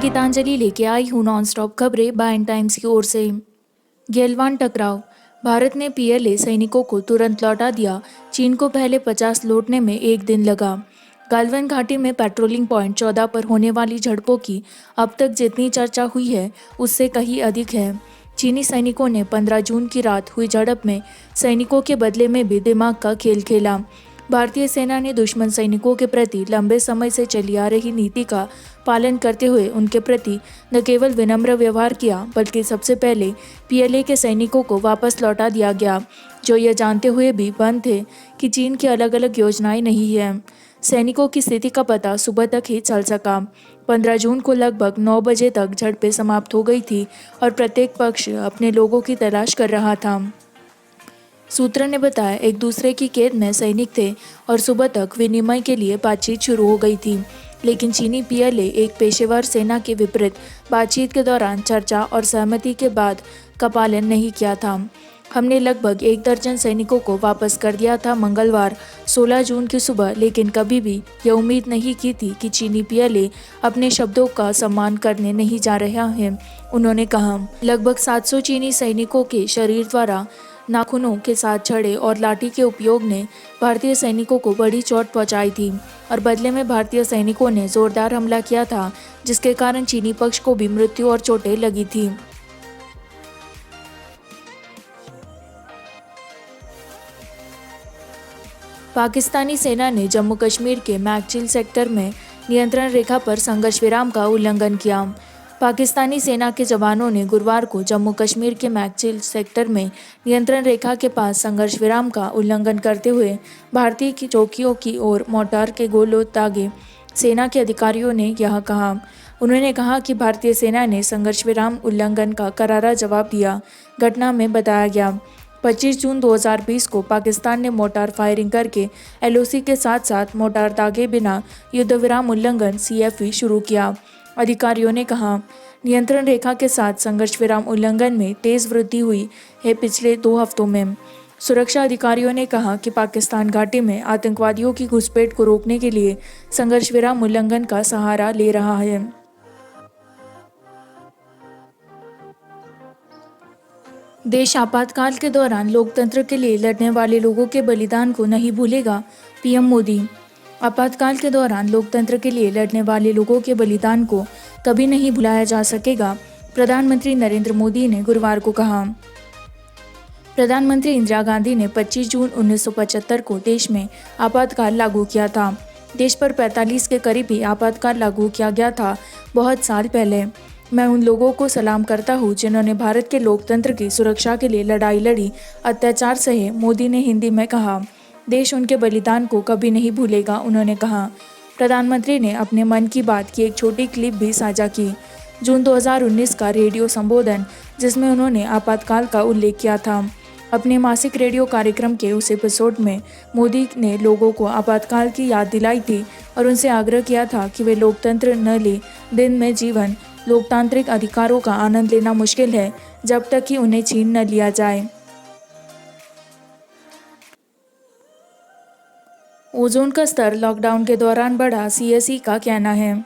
गीतांजलि लेके आई हूँ non stop खबरें बाय टाइम्स की ओर से। गैलवान टकराव, भारत ने पीएलए सैनिकों को तुरंत लौटा दिया। चीन को पहले 50 लौटने में एक दिन लगा। गालवन घाटी में पेट्रोलिंग पॉइंट 14 पर होने वाली झड़पों की अब तक जितनी चर्चा हुई है उससे कहीं अधिक है। चीनी सैनिकों ने 15 जून की रात हुई झड़प में सैनिकों के बदले में भी दिमाग का खेल खेला। भारतीय सेना ने दुश्मन सैनिकों के प्रति लंबे समय से चली आ रही नीति का पालन करते हुए उनके प्रति न केवल विनम्र व्यवहार किया बल्कि सबसे पहले पीएलए के सैनिकों को वापस लौटा दिया गया, जो ये जानते हुए भी बंद थे कि चीन की अलग अलग योजनाएं नहीं हैं। सैनिकों की स्थिति का पता सुबह तक ही चल सका। 15 जून को लगभग 9 बजे तक झड़पें समाप्त हो गई थी और प्रत्येक पक्ष अपने लोगों की तलाश कर रहा था। सूत्र ने बताया एक दूसरे की कैद में सैनिक थे और सुबह तक विनिमय के लिए बातचीत शुरू हो गई थी, लेकिन चीनी पीएलए एक पेशेवर सेना के विपरीत बातचीत के दौरान चर्चा और सहमति के बाद का पालन नहीं किया था। हमने लगभग 1 दर्जन सैनिकों को वापस कर दिया था मंगलवार 16 जून की सुबह, लेकिन कभी भी यह उम्मीद नहीं की थी कि चीनी पीएलए अपने शब्दों का सम्मान करने नहीं जा रहा है। उन्होंने कहा, लगभग 700 चीनी सैनिकों के शरीर द्वारा नाखूनों के साथ छड़े और लाठी के उपयोग ने भारतीय सैनिकों को बड़ी चोट पहुंचाई थी और बदले में भारतीय सैनिकों ने जोरदार हमला किया था, जिसके कारण चीनी पक्ष को भी मृत्यु और चोटें लगी थी। पाकिस्तानी सेना ने जम्मू कश्मीर के मैकचिल सेक्टर में नियंत्रण रेखा पर संघर्ष विराम का उल्लंघन किया। पाकिस्तानी सेना के जवानों ने गुरुवार को जम्मू कश्मीर के मैकचिल सेक्टर में नियंत्रण रेखा के पास संघर्ष विराम का उल्लंघन करते हुए भारतीय की चौकियों की ओर मोर्टार के गोले दागे। सेना के अधिकारियों ने यह कहा। उन्होंने कहा कि भारतीय सेना ने संघर्ष विराम उल्लंघन का करारा जवाब दिया। घटना में बताया गया 25 जून 2020 को पाकिस्तान ने मोर्टार फायरिंग करके एलओसी के साथ साथ मोर्टार दागे बिना युद्ध विराम उल्लंघन सीएफई शुरू किया। अधिकारियों ने कहा, नियंत्रण रेखा के साथ संघर्ष विराम उल्लंघन में तेज वृद्धि हुई है पिछले 2 हफ्तों में। सुरक्षा अधिकारियों ने कहा कि पाकिस्तान घाटी में आतंकवादियों की घुसपैठ को रोकने के लिए संघर्ष विराम उल्लंघन का सहारा ले रहा है। देश आपातकाल के दौरान लोकतंत्र के लिए लड़ने वाले लोगों के बलिदान को नहीं भूलेगा, पीएम मोदी। आपातकाल के दौरान लोकतंत्र के लिए लड़ने वाले लोगों के बलिदान को कभी नहीं भुलाया जा सकेगा, प्रधानमंत्री नरेंद्र मोदी ने गुरुवार को कहा। प्रधानमंत्री इंदिरा गांधी ने 25 जून 1975 को देश में आपातकाल लागू किया था। देश पर 45 के करीब ही आपातकाल लागू किया गया था बहुत साल पहले। मैं उन लोगों को सलाम करता हूं जिन्होंने भारत के लोकतंत्र की सुरक्षा के लिए लड़ाई लड़ी, अत्याचार सहे, मोदी ने हिंदी में कहा। देश उनके बलिदान को कभी नहीं भूलेगा, उन्होंने कहा। प्रधानमंत्री ने अपने मन की बात की एक छोटी क्लिप भी साझा की। जून 2019 का रेडियो संबोधन जिसमें उन्होंने आपातकाल का उल्लेख किया था। अपने मासिक रेडियो कार्यक्रम के उस एपिसोड में मोदी ने लोगों को आपातकाल की याद दिलाई थी और उनसे आग्रह किया था कि वे लोकतंत्र न ले। दिन में जीवन लोकतांत्रिक अधिकारों का आनंद लेना मुश्किल है जब तक कि उन्हें छीन न लिया जाए। ओजोन का स्तर लॉकडाउन के दौरान बढ़ा, सीएसई का कहना है।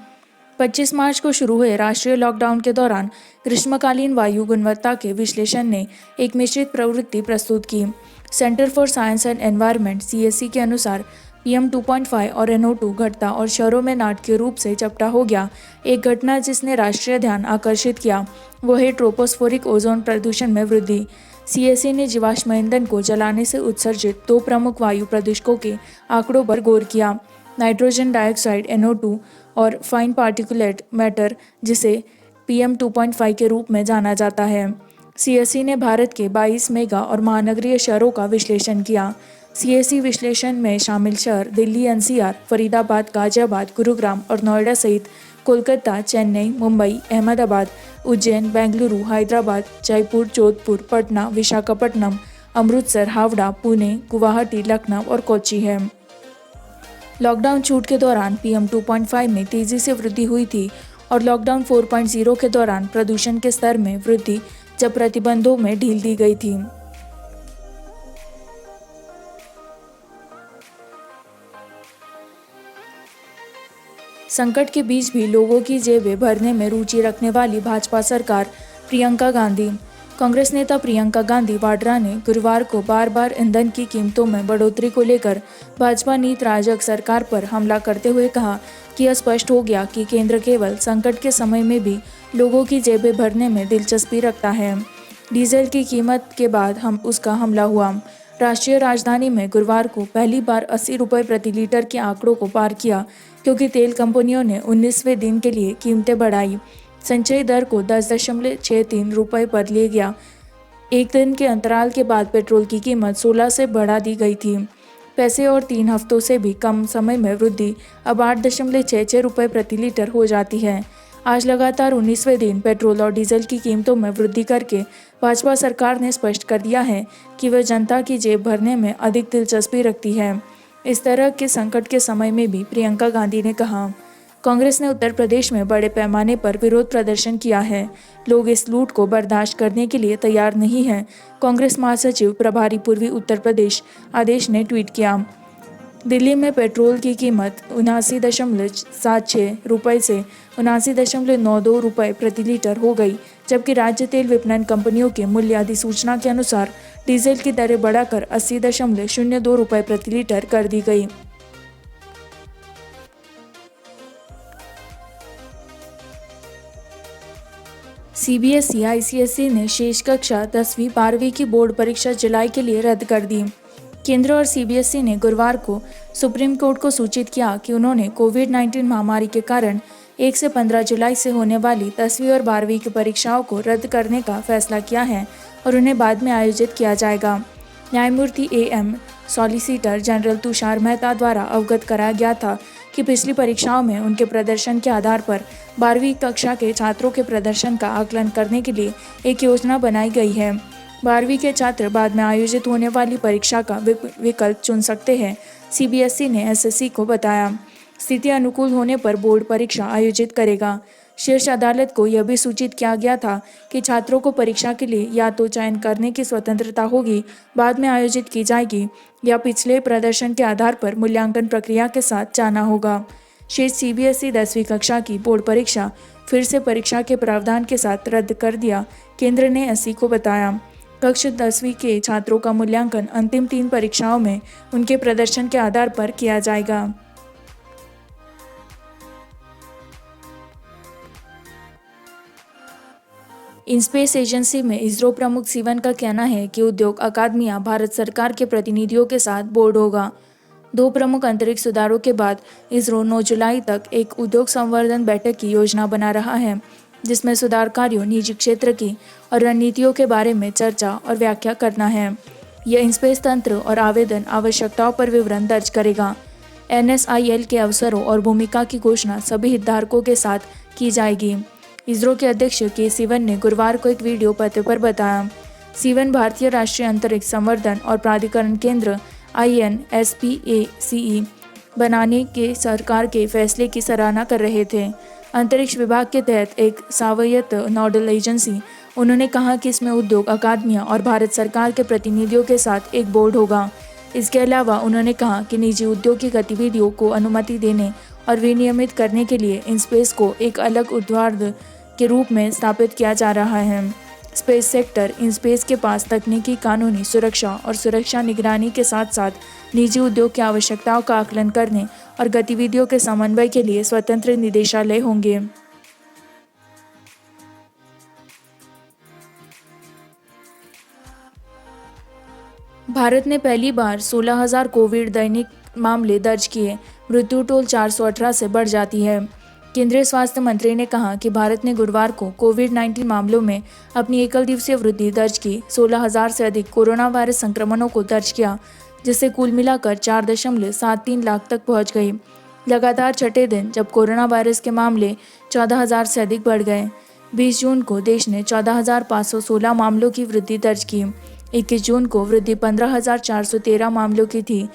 25 मार्च को शुरू हुए राष्ट्रीय लॉकडाउन के दौरान ग्रीष्मकालीन वायु गुणवत्ता के विश्लेषण ने एक मिश्रित प्रवृत्ति प्रस्तुत की। Centre for science and environment CSE के अनुसार PM 2.5 और NO2 घटता और शहरों में नाटकीय रूप से चपटा हो गया। एक घटना जिसने राष्ट्रीय ध्यान आकर्षित किया वो है ट्रोपोस्फेरिक ओजोन प्रदूषण में वृद्धि। सीएसई ने जीवाश्म ईंधन को जलाने से उत्सर्जित 2 प्रमुख वायु प्रदूषकों के आंकड़ों पर गौर किया, नाइट्रोजन डाइऑक्साइड NO2 और फाइन पार्टिकुलेट मैटर जिसे PM 2.5 के रूप में जाना जाता है। सीएसई ने भारत के 22 मेगा और महानगरीय शहरों का विश्लेषण किया। सीएसई विश्लेषण में शामिल शहर दिल्ली, NCR, फरीदाबाद, गाजियाबाद, गुरुग्राम और नोएडा सहित कोलकाता, चेन्नई, मुंबई, अहमदाबाद, उज्जैन, बेंगलुरु, हैदराबाद, जयपुर, जोधपुर, पटना, विशाखापट्टनम, अमृतसर, हावड़ा, पुणे, गुवाहाटी, लखनऊ और कोच्चि है। लॉकडाउन छूट के दौरान PM 2.5 में तेजी से वृद्धि हुई थी और लॉकडाउन 4.0 के दौरान प्रदूषण के स्तर में वृद्धि जब प्रतिबंधों में ढील दी गई थी। संकट के बीच भी लोगों की जेबें भरने में रुचि रखने वाली भाजपा सरकार, प्रियंका गांधी। कांग्रेस नेता प्रियंका गांधी वाड्रा ने गुरुवार को बार बार ईंधन की कीमतों में बढ़ोतरी को लेकर भाजपा नीति राजक सरकार पर हमला करते हुए कहा कि यह स्पष्ट हो गया कि केंद्र केवल संकट के समय में भी लोगों की जेबें भरने में दिलचस्पी रखता है। डीजल की कीमत के बाद उसका हमला हुआ। राष्ट्रीय राजधानी में गुरुवार को पहली बार 80 रुपये प्रति लीटर के आंकड़ों को पार किया, क्योंकि तेल कंपनियों ने 19वें दिन के लिए कीमतें बढ़ाई। संचयी दर को 10.63 रुपये पर ले गया। एक दिन के अंतराल के बाद पेट्रोल की कीमत 16 से बढ़ा दी गई थी। पैसे और 3 हफ्तों से भी कम समय में वृद्धि अब 8.66 रुपये प्रति लीटर हो जाती है। आज लगातार 19वें दिन पेट्रोल और डीजल की कीमतों में वृद्धि करके भाजपा सरकार ने स्पष्ट कर दिया है कि वह जनता की जेब भरने में अधिक दिलचस्पी रखती है। इस तरह के संकट के समय में भी प्रियंका गांधी ने कहा, कांग्रेस ने उत्तर प्रदेश में बड़े पैमाने पर विरोध प्रदर्शन किया है। लोग इस लूट को बर्दाश्त करने के लिए तैयार नहीं हैं। कांग्रेस महासचिव प्रभारी पूर्वी उत्तर प्रदेश आदेश ने ट्वीट किया। दिल्ली में पेट्रोल की कीमत 79.76 रुपये से 79.92 रुपये प्रति लीटर हो गई, जबकि राज्य तेल विपणन कंपनियों के मूल्य अधिसूचना के अनुसार डीजल की दरें बढ़ाकर 80.02 रुपये प्रति लीटर कर दी गई। सीबीएसई आईसीएसई ने शेष कक्षा 10वीं 12वीं की बोर्ड परीक्षा जुलाई के लिए रद्द कर दी। केंद्र और सीबीएसई ने गुरुवार को सुप्रीम कोर्ट को सूचित किया कि उन्होंने कोविड-19 महामारी के कारण 1 से 15 जुलाई से होने वाली 10वीं और 12वीं की परीक्षाओं को रद्द करने का फैसला किया है और उन्हें बाद में आयोजित किया जाएगा। न्यायमूर्ति am solicitor general Tushar Mehta द्वारा अवगत कराया गया था कि पिछली परीक्षाओं में उनके प्रदर्शन के आधार पर 12वीं कक्षा के छात्रों के प्रदर्शन का आकलन करने के लिए एक योजना बनाई गई है। 12वीं के छात्र बाद में आयोजित होने वाली परीक्षा का विकल्प चुन सकते हैं, सीबीएसई ने एसएससी को बताया। स्थिति अनुकूल होने पर बोर्ड परीक्षा आयोजित करेगा। शीर्ष अदालत को यह भी सूचित किया गया था कि छात्रों को परीक्षा के लिए या तो चयन करने की स्वतंत्रता होगी, बाद में आयोजित की जाएगी, या पिछले प्रदर्शन के आधार पर मूल्यांकन प्रक्रिया के साथ जाना होगा। शेष सीबीएसई 10वीं कक्षा की बोर्ड परीक्षा फिर से परीक्षा के प्रावधान के साथ रद्द कर दिया, केंद्र ने एससी को बताया। कक्षा 10वीं के छात्रों का मूल्यांकन अंतिम 3 परीक्षाओं में उनके प्रदर्शन के आधार पर किया जाएगा। स्पेस एजेंसी में इसरो प्रमुख सिवन का कहना है कि उद्योग अकादमियां भारत सरकार के प्रतिनिधियों के साथ बोर्ड होगा। 2 प्रमुख अंतरिक्ष सुधारों के बाद इसरो 9 जुलाई तक एक उद्योग संवर्धन बैठक की योजना बना रहा है, जिसमें सुधार कार्यों, निजी क्षेत्र की और रणनीतियों के बारे में चर्चा और व्याख्या करना है। यह स्पेस तंत्र और आवेदन आवश्यकताओं पर विवरण दर्ज करेगा। एनएसआईएल के अवसरों और भूमिका की घोषणा सभी हितधारकों के साथ की जाएगी। इसरो के अध्यक्ष के सिवन ने गुरुवार को एक वीडियो पत्र पर बताया। सिवन भारतीय राष्ट्रीय अंतरिक्ष संवर्धन और प्राधिकरण केंद्र INSPACE बनाने के सरकार के फैसले की सराहना कर रहे थे। अंतरिक्ष विभाग के तहत एक स्वायत्त नोडल एजेंसी, उन्होंने कहा कि इसमें उद्योग अकादमियां और भारत सरकार के प्रतिनिधियों के साथ एक बोर्ड होगा। इसके अलावा उन्होंने कहा कि निजी उद्योग की गतिविधियों को अनुमति देने और विनियमित करने के लिए इनस्पेस को एक अलग उद्योग के रूप में स्थापित किया जा रहा है। स्पेस सेक्टर इनस्पेस के पास तकनीकी, कानूनी, सुरक्षा और सुरक्षा निगरानी के साथ साथ निजी उद्योग की आवश्यकताओं का आकलन करने और गतिविधियों के समन्वय के लिए स्वतंत्र निदेशालय होंगे। भारत ने पहली बार 16,000 कोविड दैनिक मामले दर्ज किए, मृत्यु टोल 418 से बढ़ जाती है। केंद्रीय स्वास्थ्य मंत्री ने कहा कि भारत ने गुरुवार को कोविड-19 मामलों में अपनी एकल दिवसीय वृद्धि दर्ज की। 16,000 से अधिक कोरोना वायरस संक्रमणों को दर्ज किया, जिससे कुल मिलाकर 4.73 लाख तक पहुंच गई। लगातार छठे दिन जब कोरोना वायरस के मामले 14,000 से अधिक बढ़ गए। 20 जून को देश ने 14,516 मामलों की वृद्धि दर्ज की। 21 जून को वृद्धि 15,413 मामलों की थी।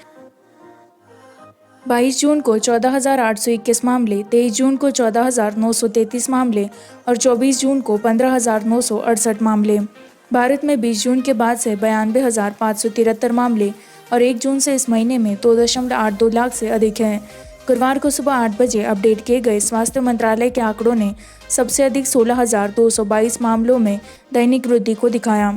22 जून को 14,821 मामले, 23 जून को 14,933 मामले और 24 जून को 15,968 मामले। भारत में 20 जून के बाद से 92,573 मामले और 1 जून से इस महीने में 2.82 लाख से अधिक हैं। गुरुवार को सुबह 8 बजे अपडेट किए गए स्वास्थ्य मंत्रालय के आंकड़ों ने सबसे अधिक 16,222 मामलों में दैनिक वृद्धि को दिखाया,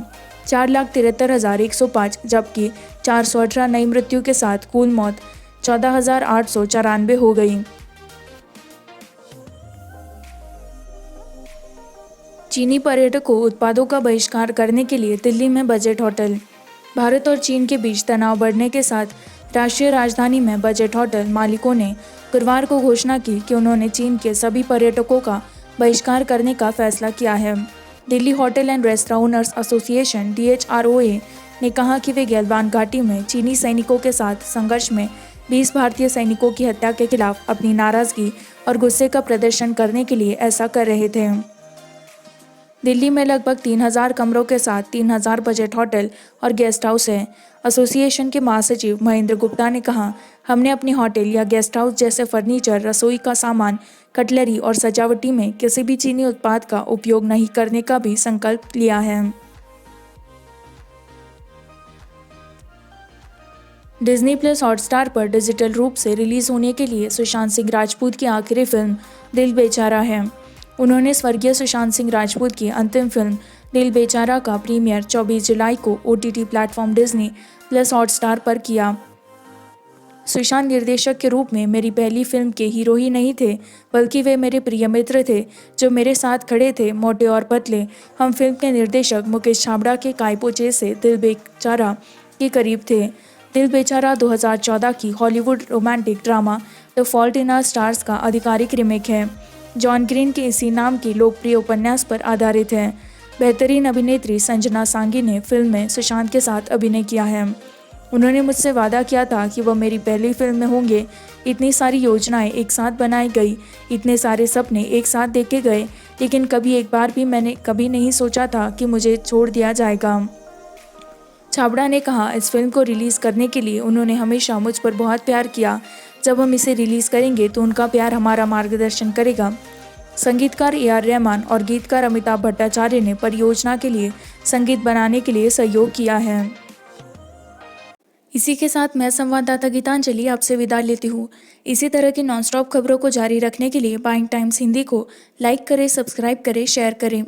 4,73,105, जबकि 418 नई मृत्यु के साथ कुल मौत 14,894 हो गई। चीनी पर्यटकों उत्पादों का बहिष्कार करने के लिए दिल्ली में बजट होटल। भारत और चीन के बीच तनाव बढ़ने के साथ राष्ट्रीय राजधानी में बजट होटल मालिकों ने गुरुवार को घोषणा की कि उन्होंने चीन के सभी पर्यटकों का बहिष्कार करने का फैसला किया है। Delhi hotel and restaurant owners association DHROA ने कहा कि वे गैलवान घाटी में चीनी सैनिकों के साथ संघर्ष में 20 भारतीय सैनिकों की हत्या के खिलाफ अपनी नाराजगी और गुस्से का प्रदर्शन करने के लिए ऐसा कर रहे थे। दिल्ली में लगभग 3,000 कमरों के साथ 3,000 बजट होटल और गेस्ट हाउस है। एसोसिएशन के महासचिव महेंद्र गुप्ता ने कहा, हमने अपने होटल या गेस्ट हाउस जैसे फर्नीचर, रसोई का सामान, कटलरी और सजावटी में किसी भी चीनी उत्पाद का उपयोग नहीं करने का भी संकल्प लिया है। डिज्नी प्लस हॉटस्टार पर डिजिटल रूप से रिलीज होने के लिए सुशांत सिंह राजपूत की आखिरी फिल्म दिल बेचारा है। उन्होंने स्वर्गीय सुशांत सिंह राजपूत की अंतिम फिल्म दिल बेचारा का प्रीमियर 24 जुलाई को OTT platform Disney plus Hotstar पर किया। सुशांत निर्देशक के रूप में मेरी पहली फिल्म के हीरो ही नहीं थे, बल्कि वे मेरे प्रिय मित्र थे जो मेरे साथ खड़े थे, मोटे और पतले। हम फिल्म के निर्देशक मुकेश छाबड़ा के कायपोचे से दिल बेचारा के करीब थे। दिल बेचारा 2014 की Hollywood romantic drama the fault in our stars का आधिकारिक रीमेक है। जॉन ग्रीन के इसी नाम की लोकप्रिय उपन्यास पर आधारित है। बेहतरीन अभिनेत्री संजना सांगी ने फिल्म में सुशांत के साथ अभिनय किया है। उन्होंने मुझसे वादा किया था कि वह मेरी पहली फिल्म में होंगे। इतनी सारी योजनाएं एक साथ बनाई गई, इतने सारे सपने एक साथ देखे गए, लेकिन कभी एक बार भी मैंने कभी नहीं सोचा था कि मुझे छोड़ दिया जाएगा। छाबड़ा ने कहा, इस फिल्म को रिलीज़ करने के लिए उन्होंने हमेशा मुझ पर बहुत प्यार किया। जब हम इसे रिलीज़ करेंगे तो उनका प्यार हमारा मार्गदर्शन करेगा। संगीतकार AR रहमान और गीतकार अमिताभ भट्टाचार्य ने परियोजना के लिए संगीत बनाने के लिए सहयोग किया है। इसी के साथ मैं संवाददाता गीतांजलि आपसे विदा लेती हूँ। इसी तरह की नॉनस्टॉप खबरों को जारी रखने के लिए बाइंग टाइम्स हिंदी को लाइक करें, सब्सक्राइब करें, शेयर करें।